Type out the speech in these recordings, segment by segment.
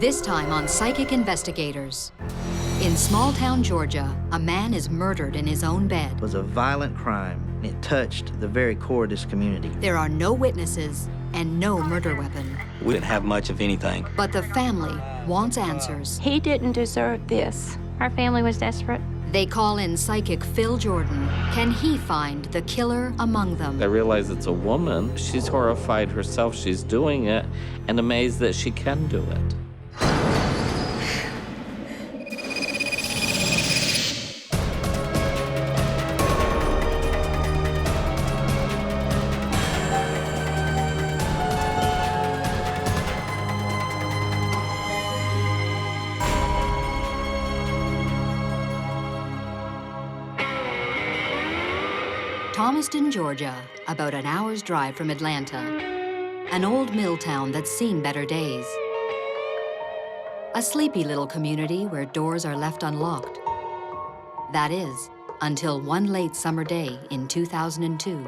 This time on Psychic Investigators. In small-town Georgia, a man is murdered in his own bed. It was a violent crime. It touched the very core of this community. There are no witnesses and no murder weapon. We didn't have much of anything. But the family wants answers. He didn't deserve this. Our family was desperate. They call in psychic Phil Jordan. Can he find the killer among them? I realize it's a woman. She's horrified herself she's doing it and amazed that she can do it. Thomaston, Georgia, about an hour's drive from Atlanta. An old mill town that's seen better days. A sleepy little community where doors are left unlocked. That is, until one late summer day in 2002.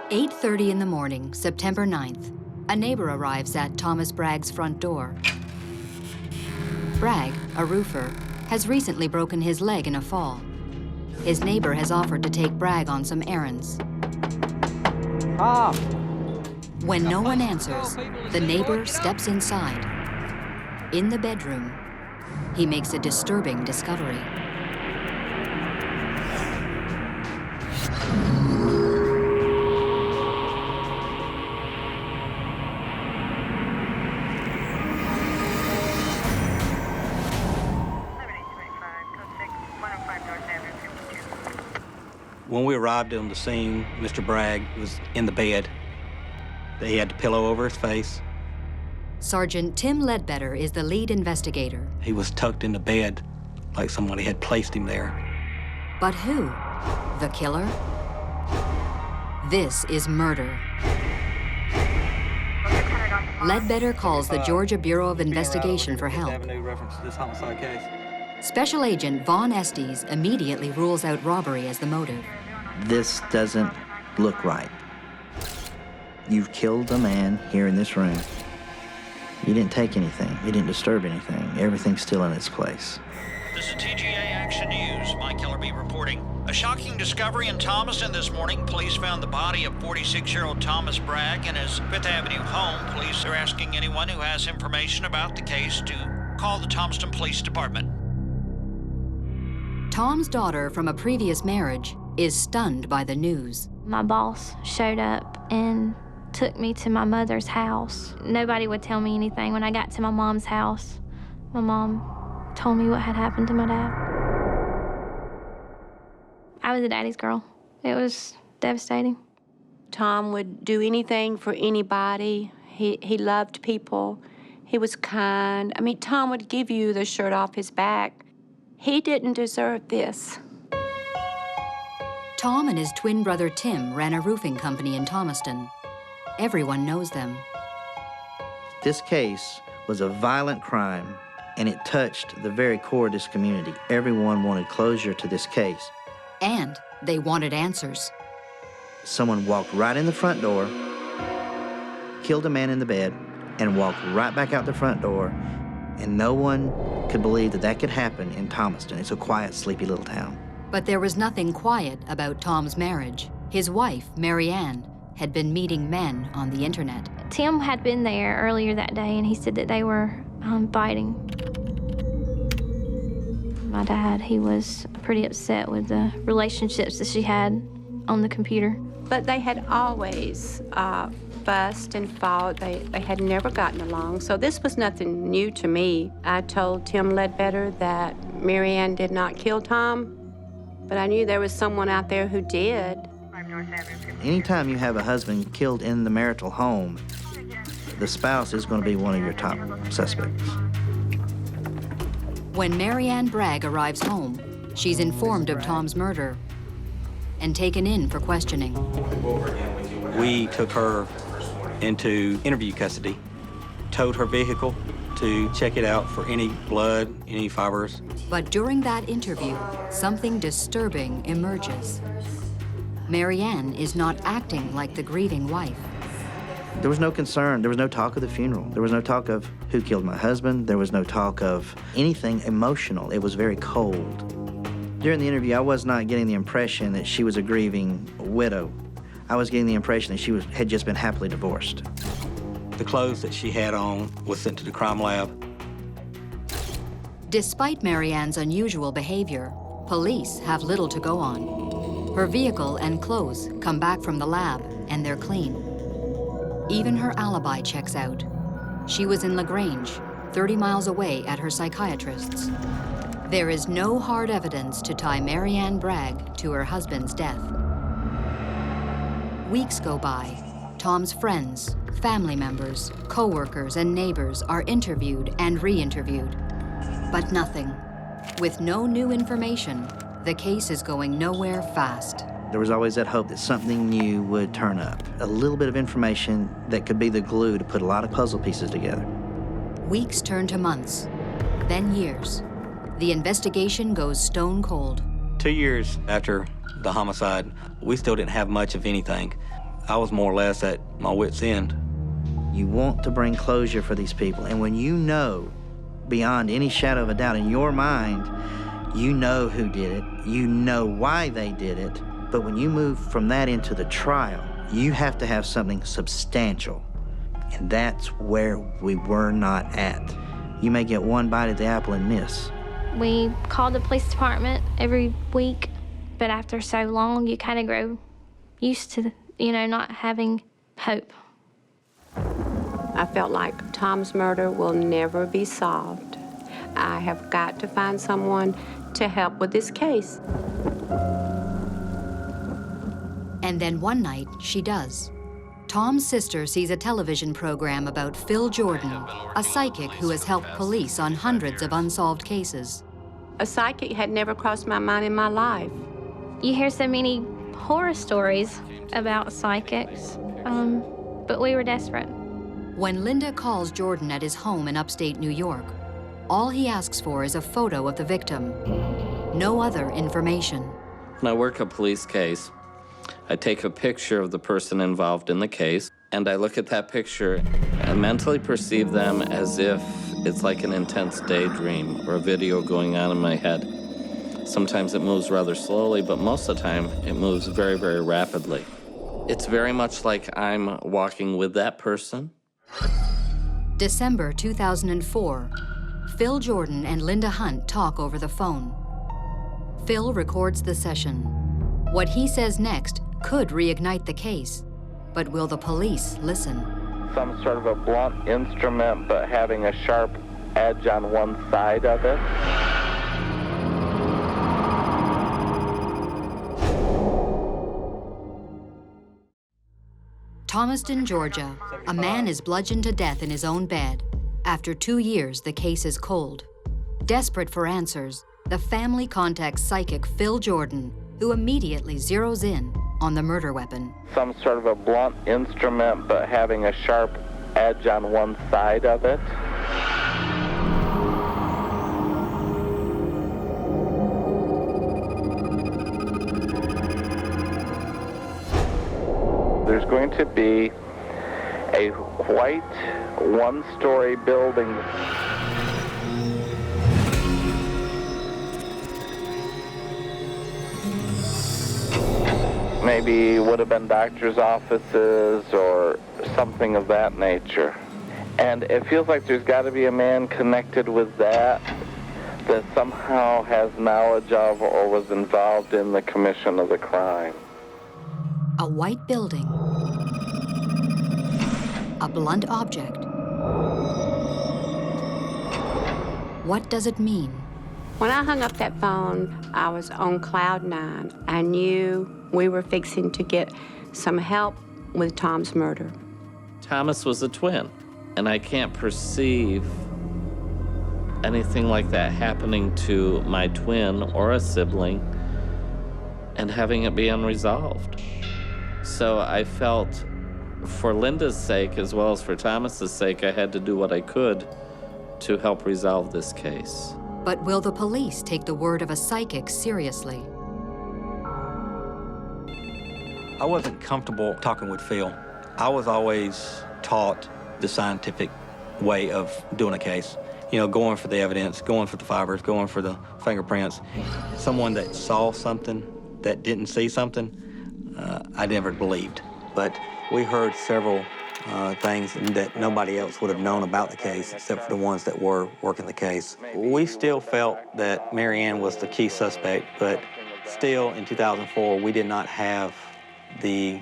8:30 in the morning, September 9th, a neighbor arrives at Thomas Bragg's front door. Bragg, a roofer, has recently broken his leg in a fall. His neighbor has offered to take Bragg on some errands. When no one answers, the neighbor steps inside. In the bedroom, he makes a disturbing discovery. When we arrived on the scene, Mr. Bragg was in the bed. He had the pillow over his face. Sergeant Tim Ledbetter is the lead investigator. He was tucked in the bed like somebody had placed him there. But who? The killer? This is murder. Ledbetter calls the Georgia Bureau of Investigation for help. Special Agent Vaughn Estes immediately rules out robbery as the motive. This doesn't look right. You've killed a man here in this room. You didn't take anything. You didn't disturb anything. Everything's still in its place. This is TGA Action News. Mike Killerby reporting. A shocking discovery in Thomaston this morning. Police found the body of 46-year-old Thomas Bragg in his Fifth Avenue home. Police are asking anyone who has information about the case to call the Thomaston Police Department. Tom's daughter from a previous marriage is stunned by the news. My boss showed up and took me to my mother's house. Nobody would tell me anything. When I got to my mom's house, my mom told me what had happened to my dad. I was a daddy's girl. It was devastating. Tom would do anything for anybody. He loved people. He was kind. I mean, Tom would give you the shirt off his back. He didn't deserve this. Tom and his twin brother Tim ran a roofing company in Thomaston. Everyone knows them. This case was a violent crime, and it touched the very core of this community. Everyone wanted closure to this case. And they wanted answers. Someone walked right in the front door, killed a man in the bed, and walked right back out the front door, and no one could believe that that could happen in Thomaston. It's a quiet, sleepy little town. But there was nothing quiet about Tom's marriage. His wife, Mary Ann, had been meeting men on the internet. Tim had been there earlier that day, and he said that they were fighting. My dad, he was pretty upset with the relationships that she had on the computer. But they had always fussed and fought. They had never gotten along, so this was nothing new to me. I told Tim Ledbetter that Mary Ann did not kill Tom, but I knew there was someone out there who did. Anytime you have a husband killed in the marital home, the spouse is going to be one of your top suspects. When Mary Ann Bragg arrives home, she's informed of Tom's murder and taken in for questioning. We took her into interview custody, towed her vehicle to check it out for any blood, any fibers. But during that interview, something disturbing emerges. Mary Ann is not acting like the grieving wife. There was no concern. There was no talk of the funeral. There was no talk of who killed my husband. There was no talk of anything emotional. It was very cold. During the interview, I was not getting the impression that she was a grieving widow. I was getting the impression that she had just been happily divorced. The clothes that she had on was sent to the crime lab. Despite Marianne's unusual behavior, police have little to go on. Her vehicle and clothes come back from the lab, and they're clean. Even her alibi checks out. She was in LaGrange, 30 miles away at her psychiatrist's. There is no hard evidence to tie Marianne Bragg to her husband's death. Weeks go by. Tom's friends, family members, co-workers, and neighbors are interviewed and re-interviewed. But nothing. With no new information, the case is going nowhere fast. There was always that hope that something new would turn up. A little bit of information that could be the glue to put a lot of puzzle pieces together. Weeks turn to months, then years. The investigation goes stone cold. 2 years after the homicide, we still didn't have much of anything. I was more or less at my wit's end. You want to bring closure for these people, and when you know, beyond any shadow of a doubt in your mind, you know who did it, you know why they did it, but when you move from that into the trial, you have to have something substantial, and that's where we were not at. You may get one bite at the apple and miss. We called the police department every week, but after so long, you kind of grow used to, not having hope. I felt like Tom's murder will never be solved. I have got to find someone to help with this case. And then one night, she does. Tom's sister sees a television program about Phil Jordan, a psychic who has helped police on hundreds of unsolved cases. A psychic had never crossed my mind in my life. You hear so many horror stories about psychics, but we were desperate. When Linda calls Jordan at his home in upstate New York, all he asks for is a photo of the victim. No other information. When I work a police case, I take a picture of the person involved in the case, and I look at that picture and mentally perceive them as if it's like an intense daydream or a video going on in my head. Sometimes it moves rather slowly, but most of the time it moves very, very rapidly. It's very much like I'm walking with that person. December 2004, Phil Jordan and Linda Hunt talk over the phone. Phil records the session. What he says next could reignite the case, but will the police listen? Some sort of a blunt instrument, but having a sharp edge on one side of it. Thomaston, Georgia. A man is bludgeoned to death in his own bed. After 2 years, the case is cold. Desperate for answers, the family contacts psychic Phil Jordan, who immediately zeroes in on the murder weapon. Some sort of a blunt instrument, but having a sharp edge on one side of it. There's going to be a white one-story building. Maybe would have been doctor's offices or something of that nature. And it feels like there's got to be a man connected with that somehow has knowledge of or was involved in the commission of the crime. A white building. A blunt object. What does it mean? When I hung up that phone, I was on cloud nine. I knew we were fixing to get some help with Tom's murder. Thomas was a twin, and I can't perceive anything like that happening to my twin or a sibling and having it be unresolved. So I felt, for Linda's sake as well as for Thomas's sake, I had to do what I could to help resolve this case. But will the police take the word of a psychic seriously? I wasn't comfortable talking with Phil. I was always taught the scientific way of doing a case. You know, going for the evidence, going for the fibers, going for the fingerprints. Someone that saw something that didn't see something, I never believed. But we heard several things that nobody else would have known about the case except for the ones that were working the case. We still felt that Mary Ann was the key suspect, but still in 2004, we did not have the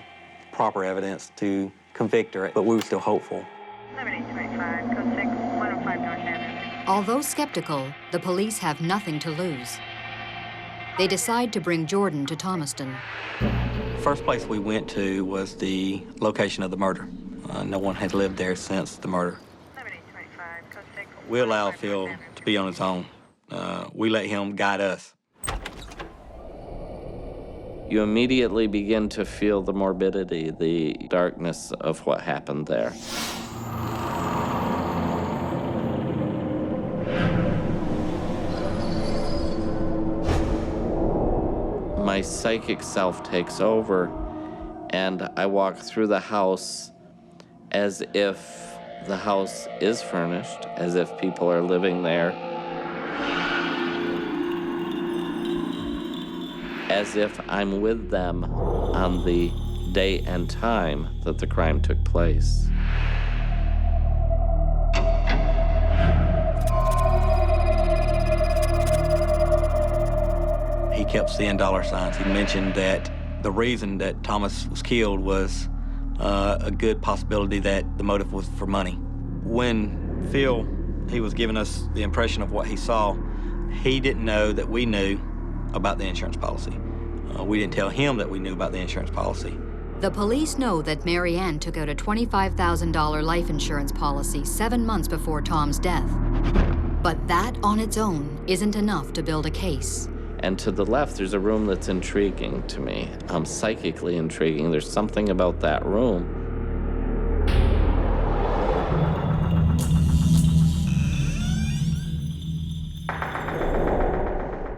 proper evidence to convict her, but we were still hopeful. 7825, code 6, 105 North Avenue. Although skeptical, the police have nothing to lose. They decide to bring Jordan to Thomaston. First place we went to was the location of the murder. No one had lived there since the murder. 7825, code 6. We allowed Phil to be on his own. We let him guide us. You immediately begin to feel the morbidity, the darkness of what happened there. My psychic self takes over, and I walk through the house as if the house is furnished, as if people are living there, as if I'm with them on the day and time that the crime took place. He kept seeing dollar signs. He mentioned that the reason that Thomas was killed was a good possibility that the motive was for money. When Phil, he was giving us the impression of what he saw, he didn't know that we knew about the insurance policy. We didn't tell him that we knew about the insurance policy. The police know that Mary Ann took out a $25,000 life insurance policy 7 months before Tom's death. But that on its own isn't enough to build a case. And to the left, there's a room that's intriguing to me. Psychically intriguing. There's something about that room.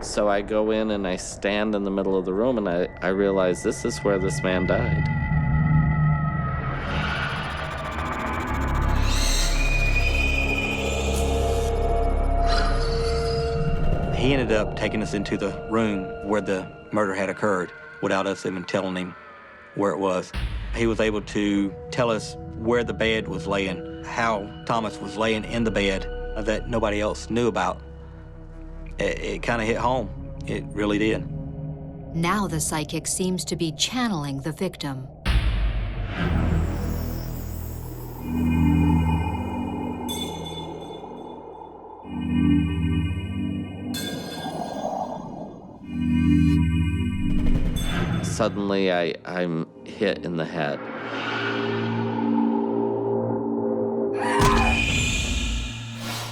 So I go in and I stand in the middle of the room and I realize this is where this man died. He ended up taking us into the room where the murder had occurred without us even telling him where it was. He was able to tell us where the bed was laying, how Thomas was laying in the bed that nobody else knew about. It kind of hit home. It really did. Now the psychic seems to be channeling the victim. Suddenly, I'm hit in the head.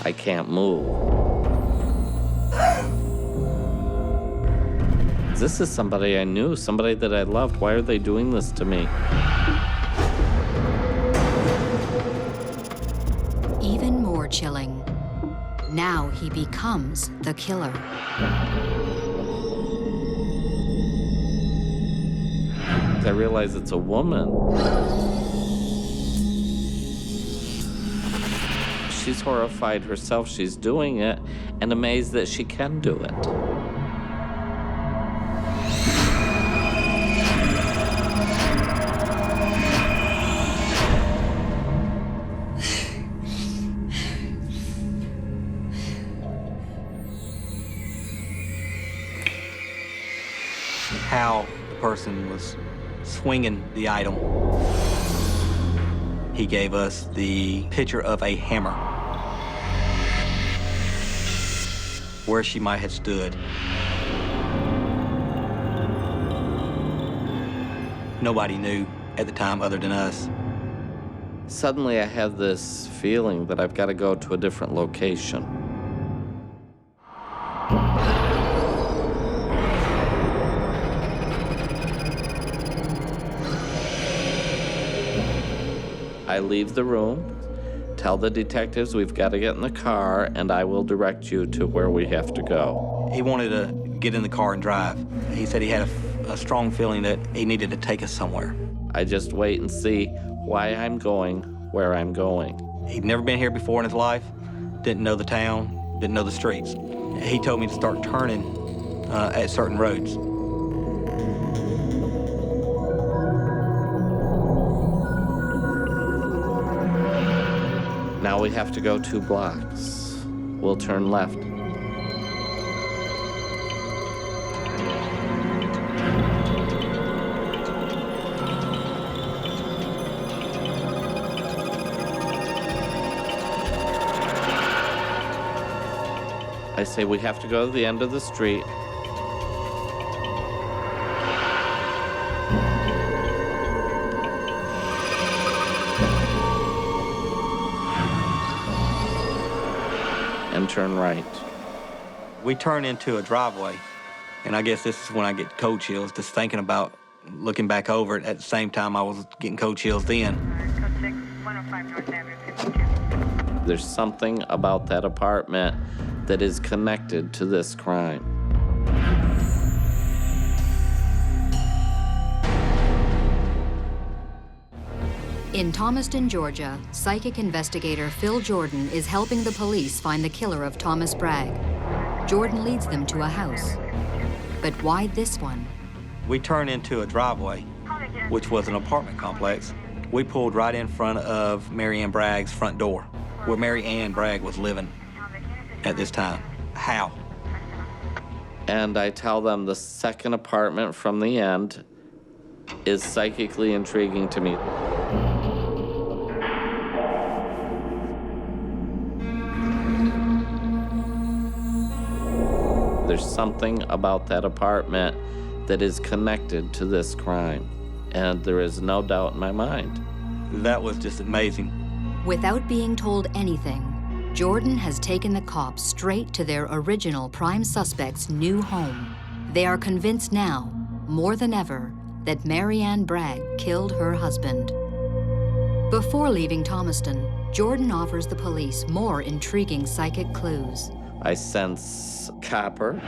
I can't move. This is somebody I knew, somebody that I loved. Why are they doing this to me? Even more chilling. Now he becomes the killer. I realize it's a woman. She's horrified herself. She's doing it and amazed that she can do it. How the person was swinging the item. He gave us the picture of a hammer, where she might have stood. Nobody knew at the time other than us. Suddenly I have this feeling that I've got to go to a different location. I leave the room, tell the detectives we've got to get in the car, and I will direct you to where we have to go. He wanted to get in the car and drive. He said he had a strong feeling that he needed to take us somewhere. I just wait and see why I'm going where I'm going. He'd never been here before in his life, didn't know the town, didn't know the streets. He told me to start turning at certain roads. Now we have to go 2 blocks. We'll turn left. I say we have to go to the end of the street. And turn right. We turn into a driveway, and I guess this is when I get cold chills, just thinking about looking back over it. At the same time, I was getting cold chills then. Code 6, 105 North Avenue, 52. There's something about that apartment that is connected to this crime. In Thomaston, Georgia, psychic investigator Phil Jordan is helping the police find the killer of Thomas Bragg. Jordan leads them to a house. But why this one? We turned into a driveway, which was an apartment complex. We pulled right in front of Mary Ann Bragg's front door, where Mary Ann Bragg was living at this time. How? And I tell them the second apartment from the end is psychically intriguing to me. There's something about that apartment that is connected to this crime, and there is no doubt in my mind. That was just amazing. Without being told anything, Jordan has taken the cops straight to their original prime suspect's new home. They are convinced now, more than ever, that Mary Ann Bragg killed her husband. Before leaving Thomaston, Jordan offers the police more intriguing psychic clues. I sense copper,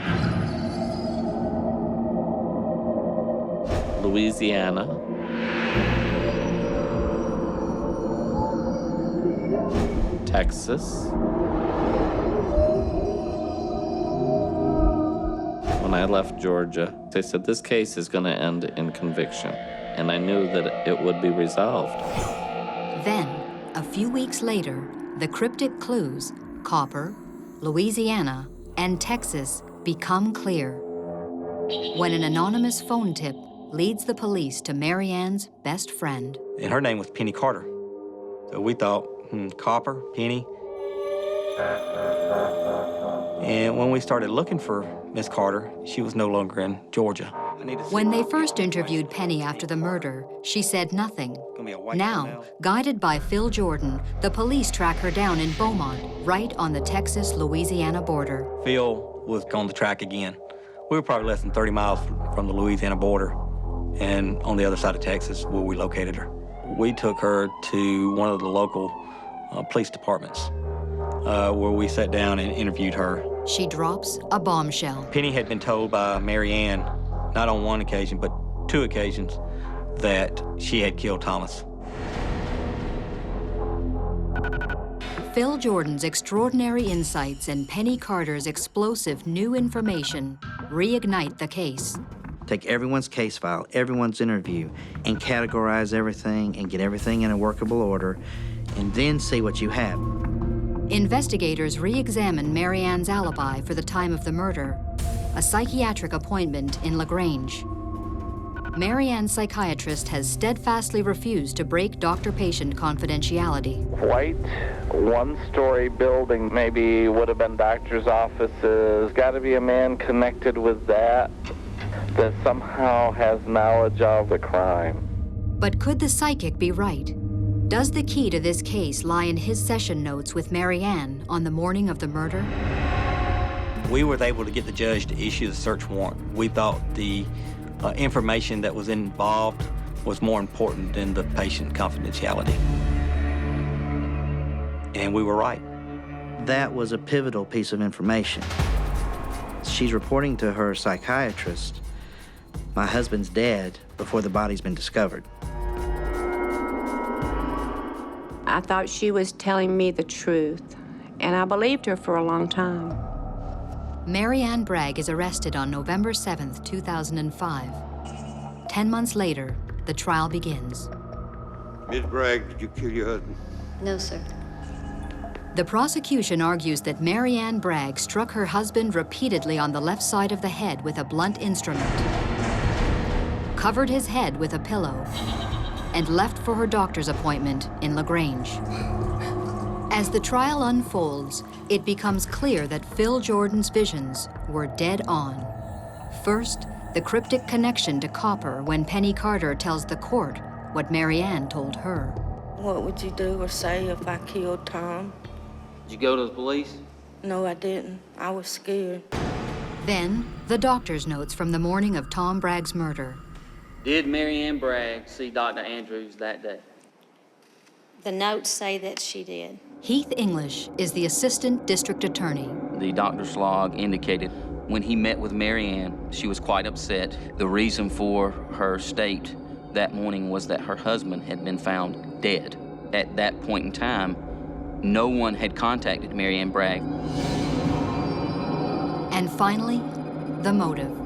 Louisiana, Texas. When I left Georgia, they said this case is going to end in conviction, and I knew that it would be resolved. Then, a few weeks later, the cryptic clues, copper, Louisiana, and Texas, become clear when an anonymous phone tip leads the police to Mary Ann's best friend. And her name was Penny Carter. So we thought, copper, Penny. And when we started looking for Miss Carter, she was no longer in Georgia. When they first interviewed Penny after the murder, she said nothing. Now, guided by Phil Jordan, the police track her down in Beaumont, right on the Texas-Louisiana border. Phil was on the track again. We were probably less than 30 miles from the Louisiana border and on the other side of Texas where we located her. We took her to one of the local police departments where we sat down and interviewed her. She drops a bombshell. Penny had been told by Mary Ann, not on one occasion, but 2 occasions, that she had killed Thomas. Phil Jordan's extraordinary insights and Penny Carter's explosive new information reignite the case. Take everyone's case file, everyone's interview, and categorize everything and get everything in a workable order, and then see what you have. Investigators re-examine Mary Ann's alibi for the time of the murder, a psychiatric appointment in LaGrange. Mary Ann's psychiatrist has steadfastly refused to break doctor-patient confidentiality. White, one-story building, maybe would have been doctor's offices. Got to be a man connected with that somehow has knowledge of the crime. But could the psychic be right? Does the key to this case lie in his session notes with Mary Ann on the morning of the murder? We were able to get the judge to issue the search warrant. We thought the information that was involved was more important than the patient confidentiality. And we were right. That was a pivotal piece of information. She's reporting to her psychiatrist, My husband's dead before the body's been discovered. I thought she was telling me the truth, and I believed her for a long time. Mary Ann Bragg is arrested on November 7th, 2005. 10 months later, the trial begins. Ms. Bragg, did you kill your husband? No, sir. The prosecution argues that Mary Ann Bragg struck her husband repeatedly on the left side of the head with a blunt instrument, covered his head with a pillow, and left for her doctor's appointment in LaGrange. As the trial unfolds, it becomes clear that Phil Jordan's visions were dead on. First, the cryptic connection to copper when Penny Carter tells the court what Mary Ann told her. What would you do or say if I killed Tom? Did you go to the police? No, I didn't. I was scared. Then, the doctor's notes from the morning of Tom Bragg's murder. Did Mary Ann Bragg see Dr. Andrews that day? The notes say that she did. Heath English is the assistant district attorney. The doctor's log indicated when he met with Mary Ann, she was quite upset. The reason for her state that morning was that her husband had been found dead. At that point in time, no one had contacted Mary Ann Bragg. And finally, the motive.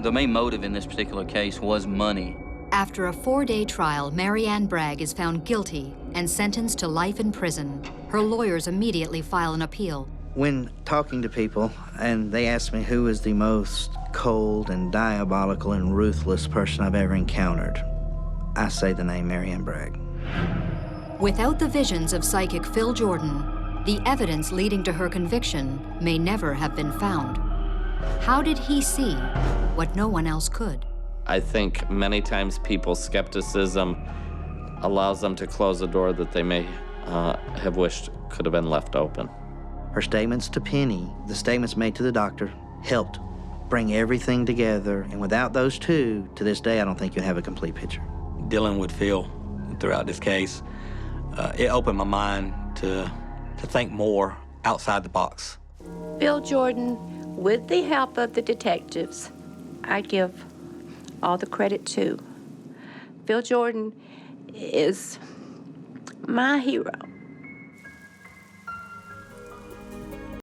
The main motive in this particular case was money. After a 4-day trial, Mary Ann Bragg is found guilty and sentenced to life in prison. Her lawyers immediately file an appeal. When talking to people and they ask me who is the most cold and diabolical and ruthless person I've ever encountered, I say the name Mary Ann Bragg. Without the visions of psychic Phil Jordan, the evidence leading to her conviction may never have been found. How did he see what no one else could? I think many times people's skepticism allows them to close a door that they may have wished could have been left open. Her statements to Penny, the statements made to the doctor, helped bring everything together. And without those two, to this day, I don't think you'd have a complete picture. Dealing with Phil throughout this case, it opened my mind to think more outside the box. Phil Jordan, with the help of the detectives, I give all the credit to. Phil Jordan is my hero.